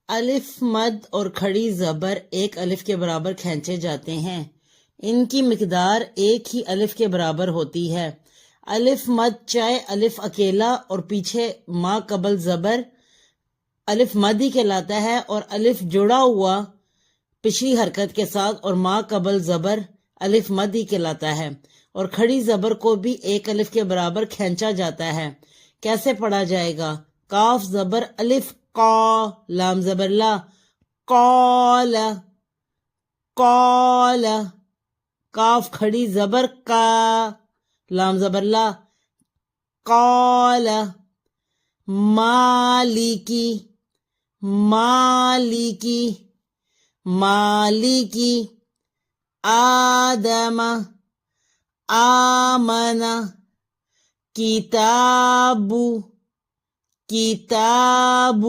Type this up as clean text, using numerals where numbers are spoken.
الف مد اور کھڑی زبر ایک الف کے برابر کھینچے جاتے ہیں۔ ان کی مقدار ایک ہی الف کے برابر ہوتی ہے۔ الف مد چاہے الف اکیلا اور پیچھے ما قبل زبر الف مد ہی کہلاتا ہے، اور الف جڑا ہوا پچھلی حرکت کے ساتھ اور ما قبل زبر الف مد ہی کہلاتا ہے، اور کھڑی زبر کو بھی ایک الف کے برابر کھینچا جاتا ہے۔ کیسے پڑھا جائے گا؟ کاف زبر الف قا، لام زبر لا، قال، قال، کاف کھڑی زبر کا، لام زبر لا، قال، مالکی، مالکی، مالکی، آدم، آمن، کتاب، کتاب،